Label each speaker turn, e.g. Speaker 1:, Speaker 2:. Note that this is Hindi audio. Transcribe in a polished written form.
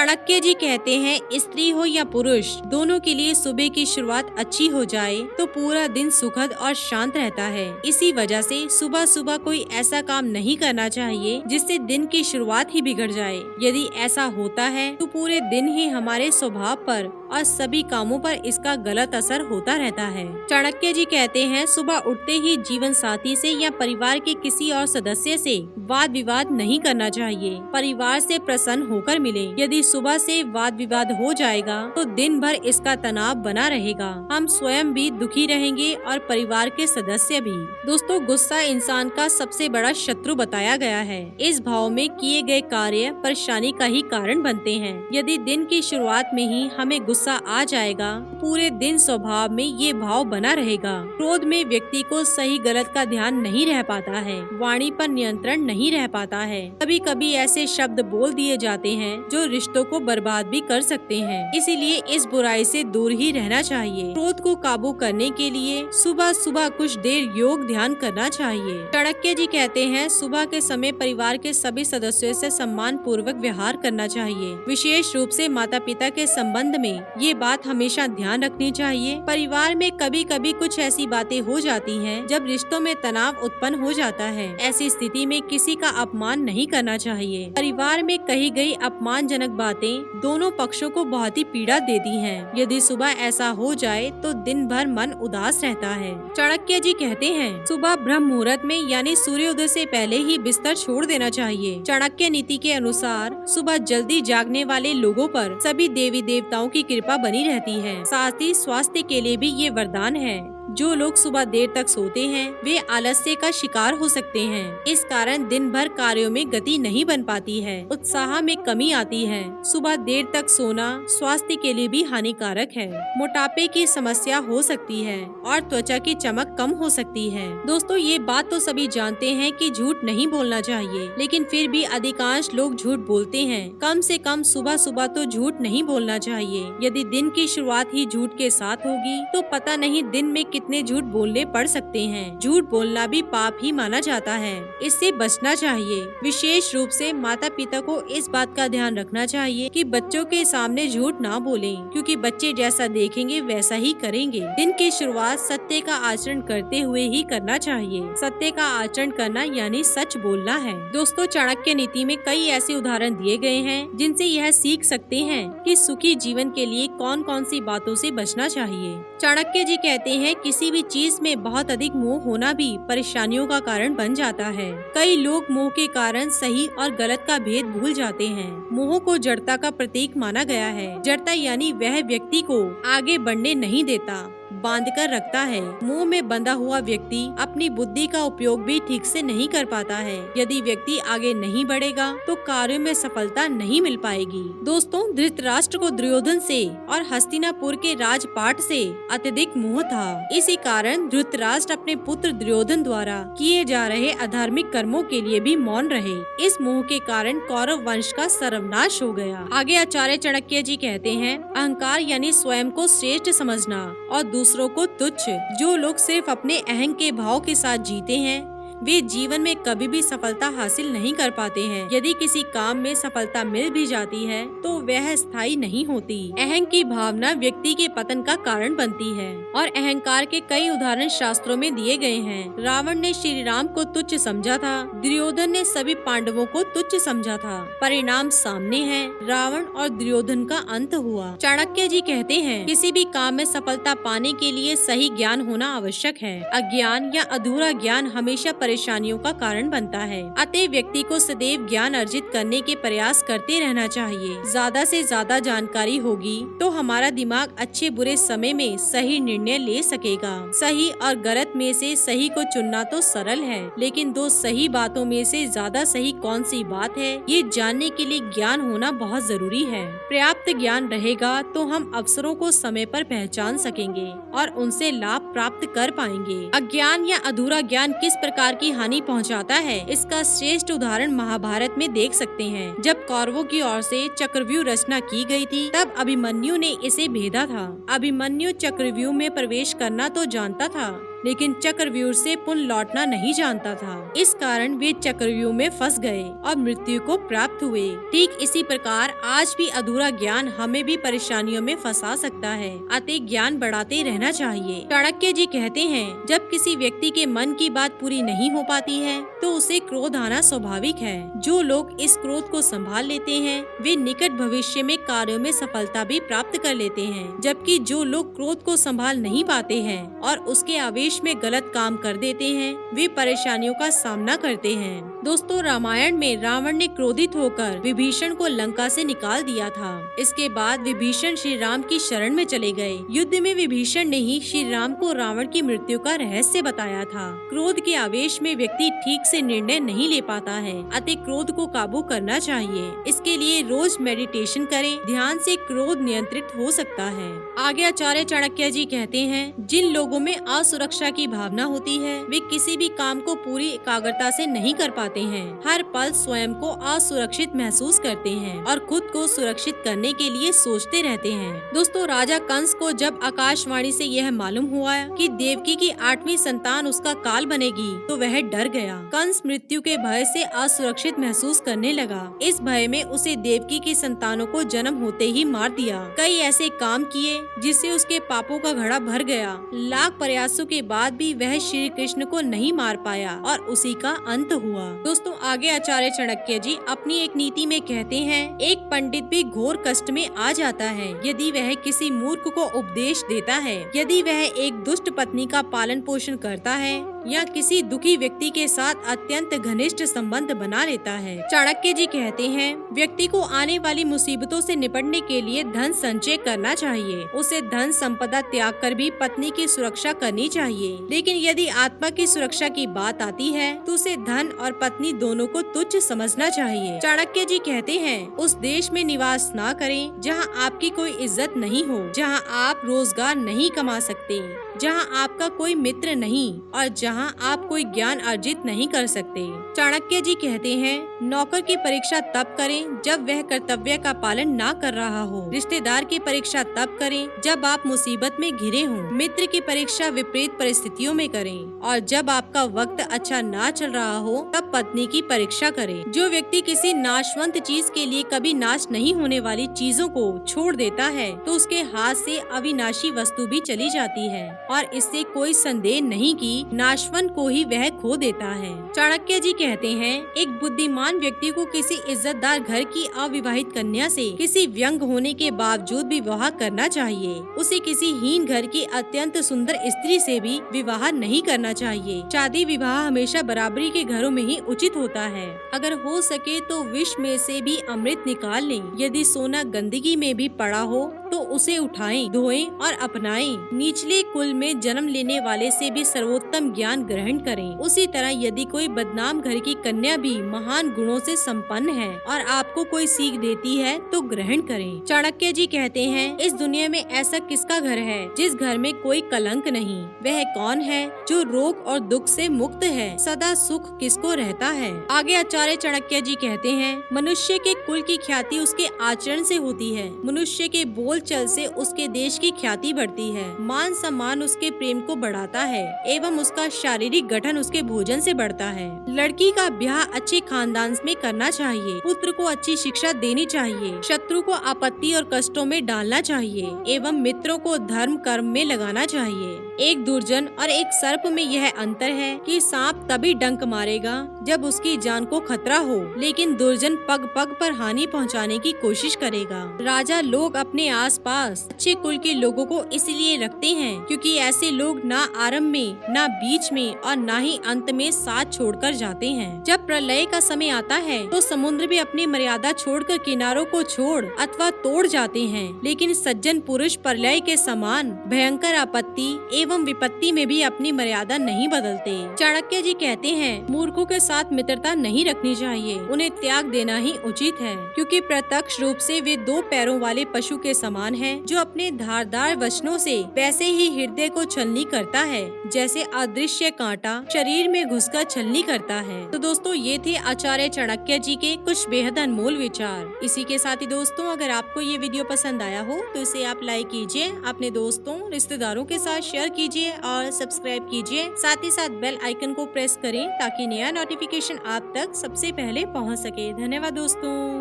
Speaker 1: चाणक्य जी कहते हैं, स्त्री हो या पुरुष, दोनों के लिए सुबह की शुरुआत अच्छी हो जाए तो पूरा दिन सुखद और शांत रहता है। इसी वजह से सुबह सुबह कोई ऐसा काम नहीं करना चाहिए जिससे दिन की शुरुआत ही बिगड़ जाए। यदि ऐसा होता है तो पूरे दिन ही हमारे स्वभाव पर और सभी कामों पर इसका गलत असर होता रहता है। चाणक्य जी कहते हैं, सुबह उठते ही जीवन साथी से या परिवार के किसी और सदस्य से वाद विवाद नहीं करना चाहिए। परिवार से प्रसन्न होकर मिले। यदि सुबह से वाद विवाद हो जाएगा तो दिन भर इसका तनाव बना रहेगा। हम स्वयं भी दुखी रहेंगे और परिवार के सदस्य भी। दोस्तों, गुस्सा इंसान का सबसे बड़ा शत्रु बताया गया है। इस भाव में किए गए कार्य परेशानी का ही कारण बनते हैं। यदि दिन की शुरुआत में ही हमें गुस्सा आ जाएगा, पूरे दिन स्वभाव में ये भाव बना रहेगा। क्रोध में व्यक्ति को सही गलत का ध्यान नहीं रह पाता है, वाणी पर नियंत्रण नहीं रह पाता है। कभी कभी ऐसे शब्द बोल दिए जाते हैं जो रिश्तों को बर्बाद भी कर सकते हैं। इसीलिए इस बुराई से दूर ही रहना चाहिए। क्रोध को काबू करने के लिए सुबह सुबह कुछ देर योग ध्यान करना चाहिए। चाणक्य जी कहते हैं, सुबह के समय परिवार के सभी सदस्यों से सम्मान पूर्वक व्यवहार करना चाहिए। विशेष रूप से माता पिता के संबंध में ये बात हमेशा ध्यान रखनी चाहिए। परिवार में कभी कभी कुछ ऐसी बातें हो जाती हैं जब रिश्तों में तनाव उत्पन्न हो जाता है। ऐसी स्थिति में किसी का अपमान नहीं करना चाहिए। परिवार में कही गई अपमानजनक बातें दोनों पक्षों को बहुत ही पीड़ा देती हैं। यदि सुबह ऐसा हो जाए तो दिन भर मन उदास रहता है। चाणक्य जी कहते हैं, सुबह ब्रह्म मुहूर्त में यानी सूर्योदय से पहले ही बिस्तर छोड़ देना चाहिए। चाणक्य नीति के अनुसार सुबह जल्दी जागने वाले लोगों पर सभी देवी देवताओं की कृपा बनी रहती है। साथ ही स्वास्थ्य के लिए भी ये वरदान है। जो लोग सुबह देर तक सोते हैं वे आलस्य का शिकार हो सकते हैं। इस कारण दिन भर कार्यों में गति नहीं बन पाती है, उत्साह में कमी आती है। सुबह देर तक सोना स्वास्थ्य के लिए भी हानिकारक है। मोटापे की समस्या हो सकती है और त्वचा की चमक कम हो सकती है। दोस्तों, ये बात तो सभी जानते हैं कि झूठ नहीं बोलना चाहिए, लेकिन फिर भी अधिकांश लोग झूठ बोलते हैं। कम से कम सुबह सुबह तो झूठ नहीं बोलना चाहिए। यदि दिन की शुरुआत ही झूठ के साथ होगी तो पता नहीं दिन में कितने झूठ बोलने पड़ सकते हैं। झूठ बोलना भी पाप ही माना जाता है, इससे बचना चाहिए। विशेष रूप से माता पिता को इस बात का ध्यान रखना चाहिए कि बच्चों के सामने झूठ ना बोलें, क्योंकि बच्चे जैसा देखेंगे वैसा ही करेंगे। दिन की शुरुआत सत्य का आचरण करते हुए ही करना चाहिए। सत्य का आचरण करना यानी सच बोलना है। दोस्तों, चाणक्य नीति में कई ऐसे उदाहरण दिए गए हैं जिनसे यह सीख सकते हैं कि सुखी जीवन के लिए कौन कौन सी बातों से बचना चाहिए। चाणक्य जी कहते हैं, किसी भी चीज में बहुत अधिक मोह होना भी परेशानियों का कारण बन जाता है। कई लोग मोह के कारण सही और गलत का भेद भूल जाते हैं। मोह को जड़ता का प्रतीक माना गया है। जड़ता यानी वह व्यक्ति को आगे बढ़ने नहीं देता, बांध कर रखता है। मोह में बंधा हुआ व्यक्ति अपनी बुद्धि का उपयोग भी ठीक से नहीं कर पाता है। यदि व्यक्ति आगे नहीं बढ़ेगा तो कार्यों में सफलता नहीं मिल पाएगी। दोस्तों, धृतराष्ट्र को दुर्योधन से और हस्तिनापुर के राजपाट से अत्यधिक मोह था। इसी कारण धृतराष्ट्र अपने पुत्र दुर्योधन द्वारा किए जा रहे अधार्मिक कर्मों के लिए भी मौन रहे। इस मोह के कारण कौरव वंश का सर्वनाश हो गया। आगे आचार्य चाणक्य जी कहते हैं, अहंकार यानी स्वयं को श्रेष्ठ समझना और दूसरों को तुच्छ। जो लोग सिर्फ अपने अहं के भाव के साथ जीते हैं वे जीवन में कभी भी सफलता हासिल नहीं कर पाते हैं। यदि किसी काम में सफलता मिल भी जाती है तो वह स्थायी नहीं होती। अहं की भावना व्यक्ति के पतन का कारण बनती है और अहंकार के कई उदाहरण शास्त्रों में दिए गए हैं। रावण ने श्री राम को तुच्छ समझा था, दुर्योधन ने सभी पांडवों को तुच्छ समझा था। परिणाम सामने है, रावण और दुर्योधन का अंत हुआ। चाणक्य जी कहते हैं, किसी भी काम में सफलता पाने के लिए सही ज्ञान होना आवश्यक है। अज्ञान या अधूरा ज्ञान हमेशा परेशानियों का कारण बनता है। अतः व्यक्ति को सदैव ज्ञान अर्जित करने के प्रयास करते रहना चाहिए। ज्यादा से ज्यादा जानकारी होगी तो हमारा दिमाग अच्छे बुरे समय में सही निर्णय ले सकेगा। सही और गलत में से सही को चुनना तो सरल है, लेकिन दो सही बातों में से ज्यादा सही कौन सी बात है ये जानने के लिए ज्ञान होना बहुत जरूरी है। पर्याप्त ज्ञान रहेगा तो हम अवसरों को समय पर पहचान सकेंगे और उनसे लाभ प्राप्त कर पाएंगे। अज्ञान या अधूरा ज्ञान किस प्रकार की हानि पहुंचाता है, इसका श्रेष्ठ उदाहरण महाभारत में देख सकते हैं। जब कौरवों की ओर से चक्रव्यूह रचना की गई थी तब अभिमन्यु ने इसे भेदा था। अभिमन्यु चक्रव्यूह में प्रवेश करना तो जानता था, लेकिन चक्रव्यूह से पुनः लौटना नहीं जानता था। इस कारण वे चक्रव्यूह में फंस गए और मृत्यु को प्राप्त हुए। ठीक इसी प्रकार आज भी अधूरा ज्ञान हमें भी परेशानियों में फंसा सकता है, अतः ज्ञान बढ़ाते रहना चाहिए। चाणक्य जी कहते हैं, जब किसी व्यक्ति के मन की बात पूरी नहीं हो पाती है तो उसे क्रोध आना स्वाभाविक है। जो लोग इस क्रोध को संभाल लेते हैं वे निकट भविष्य में कार्यों में सफलता भी प्राप्त कर लेते हैं, जबकि जो लोग क्रोध को संभाल नहीं पाते हैं और उसके आवेश में गलत काम कर देते हैं वे परेशानियों का सामना करते हैं। दोस्तों, रामायण में रावण ने क्रोधित होकर विभीषण को लंका से निकाल दिया था। इसके बाद विभीषण श्री राम की शरण में चले गए। युद्ध में विभीषण ने ही श्री राम को रावण की मृत्यु का रहस्य बताया था। क्रोध के आवेश में व्यक्ति ठीक से निर्णय नहीं ले पाता है, अतः क्रोध को काबू करना चाहिए। इसके लिए रोज मेडिटेशन करें, ध्यान से क्रोध नियंत्रित हो सकता है। आगे आचार्य चाणक्य जी कहते हैं, जिन लोगों में असुरक्षा की भावना होती है वे किसी भी काम को पूरी एकाग्रता से नहीं कर पाते हैं। हर पल स्वयं को असुरक्षित महसूस करते हैं और खुद को सुरक्षित करने के लिए सोचते रहते हैं। दोस्तों, राजा कंस को जब आकाशवाणी से यह मालूम हुआ कि देवकी की 8वीं संतान उसका काल बनेगी तो वह डर गया। कंस मृत्यु के भय से असुरक्षित महसूस करने लगा। इस भय में उसे देवकी की संतानों को जन्म होते ही मार दिया। कई ऐसे काम किए जिससे उसके पापों का घड़ा भर गया। लाख प्रयासों के बाद भी वह श्री कृष्ण को नहीं मार पाया और उसी का अंत हुआ। दोस्तों, आगे आचार्य चाणक्य जी अपनी एक नीति में कहते हैं, एक पंडित भी घोर कष्ट में आ जाता है यदि वह किसी मूर्ख को उपदेश देता है। यदि वह एक दुष्ट पत्नी का पालन पोषण करता है या किसी दुखी व्यक्ति के साथ अत्यंत घनिष्ठ संबंध बना लेता है। चाणक्य जी कहते हैं, व्यक्ति को आने वाली मुसीबतों से निपटने के लिए धन संचय करना चाहिए। उसे धन संपदा त्याग कर भी पत्नी की सुरक्षा करनी चाहिए। लेकिन यदि आत्मा की सुरक्षा की बात आती है तो उसे धन और पत्नी दोनों को तुच्छ समझना चाहिए। चाणक्य जी कहते हैं, उस देश में निवास ना करें जहाँ आपकी कोई इज्जत नहीं हो, जहाँ आप रोजगार नहीं कमा सकते, जहाँ आपका कोई मित्र नहीं और जहाँ आप कोई ज्ञान अर्जित नहीं कर सकते। चाणक्य जी कहते हैं, नौकर की परीक्षा तब करें जब वह कर्तव्य का पालन ना कर रहा हो। रिश्तेदार की परीक्षा तब करें जब आप मुसीबत में घिरे हों। मित्र की परीक्षा विपरीत परिस्थितियों में करें और जब आपका वक्त अच्छा ना चल रहा हो तब पत्नी की परीक्षा करें। जो व्यक्ति किसी नाशवंत चीज के लिए कभी नाश नहीं होने वाली चीजों को छोड़ देता है तो उसके हाथ से अविनाशी वस्तु भी चली जाती है और इससे कोई संदेह नहीं कि नाशवंत को ही वह खो देता है। चाणक्य जी कहते हैं, एक बुद्धिमान व्यक्ति को किसी इज्जतदार घर की अविवाहित कन्या से किसी व्यंग होने के बावजूद भी विवाह करना चाहिए। उसे किसी हीन घर की अत्यंत सुंदर स्त्री से भी विवाह नहीं करना चाहिए। शादी विवाह हमेशा बराबरी के घरों में ही उचित होता है। अगर हो सके तो विष में से भी अमृत निकाल लें। यदि सोना गंदगी में भी पड़ा हो तो उसे उठाएं, धोएं और अपनाएं। निचले कुल में जन्म लेने वाले से भी सर्वोत्तम ज्ञान ग्रहण करें। उसी तरह यदि कोई बदनाम घर की कन्या भी महान गुणों से संपन्न है और आपको कोई सीख देती है तो ग्रहण करें। चाणक्य जी कहते हैं, इस दुनिया में ऐसा किसका घर है जिस घर में कोई कलंक नहीं? वह कौन है जो रोग और दुख से मुक्त है? सदा सुख किसको रहता है? आगे आचार्य चाणक्य जी कहते हैं, मनुष्य के कुल की ख्याति उसके आचरण से होती है। मनुष्य के बोल चल से उसके देश की ख्याति बढ़ती है। मान सम्मान उसके प्रेम को बढ़ाता है एवं उसका शारीरिक गठन उसके भोजन से बढ़ता है। लड़की का ब्याह अच्छे खानदान में करना चाहिए। पुत्र को अच्छी शिक्षा देनी चाहिए। शत्रु को आपत्ति और कष्टों में डालना चाहिए एवं मित्रों को धर्म कर्म में लगाना चाहिए। एक दुर्जन और एक सर्प में यह अंतर है कि सांप तभी डंक मारेगा जब उसकी जान को खतरा हो, लेकिन दुर्जन पग पग पर हानि पहुंचाने की कोशिश करेगा। राजा लोग अपने आसपास अच्छे कुल के लोगों को इसलिए रखते हैं क्योंकि ऐसे लोग ना आरंभ में, ना बीच में और ना ही अंत में साथ छोड़कर जाते हैं। जब प्रलय का समय आता है तो समुद्र भी अपनी मर्यादा छोड़कर किनारों को छोड़ अथवा तोड़ जाते हैं, लेकिन सज्जन पुरुष प्रलय के समान भयंकर आपत्ति एवं विपत्ति में भी अपनी मर्यादा नहीं बदलते। चाणक्य जी कहते हैं, मूर्खों के साथ मित्रता नहीं रखनी चाहिए, उन्हें त्याग देना ही उचित है, क्योंकि प्रत्यक्ष रूप से वे दो पैरों वाले पशु के समान हैं, जो अपने धारदार वचनों से वैसे ही हृदय को छलनी करता है जैसे अदृश्य कांटा शरीर में घुसकर छलनी करता है। तो दोस्तों, ये थे आचार्य चाणक्य जी के कुछ बेहद अनमोल विचार। इसी के साथ ही दोस्तों, अगर आपको ये वीडियो पसंद आया हो तो इसे आप लाइक कीजिए, अपने दोस्तों रिश्तेदारों के साथ शेयर कीजिए और सब्सक्राइब कीजिए। साथ ही साथ बेल आइकन को प्रेस करें ताकि नया नोटिफिकेशन आप तक सबसे पहले पहुंच सके। धन्यवाद दोस्तों।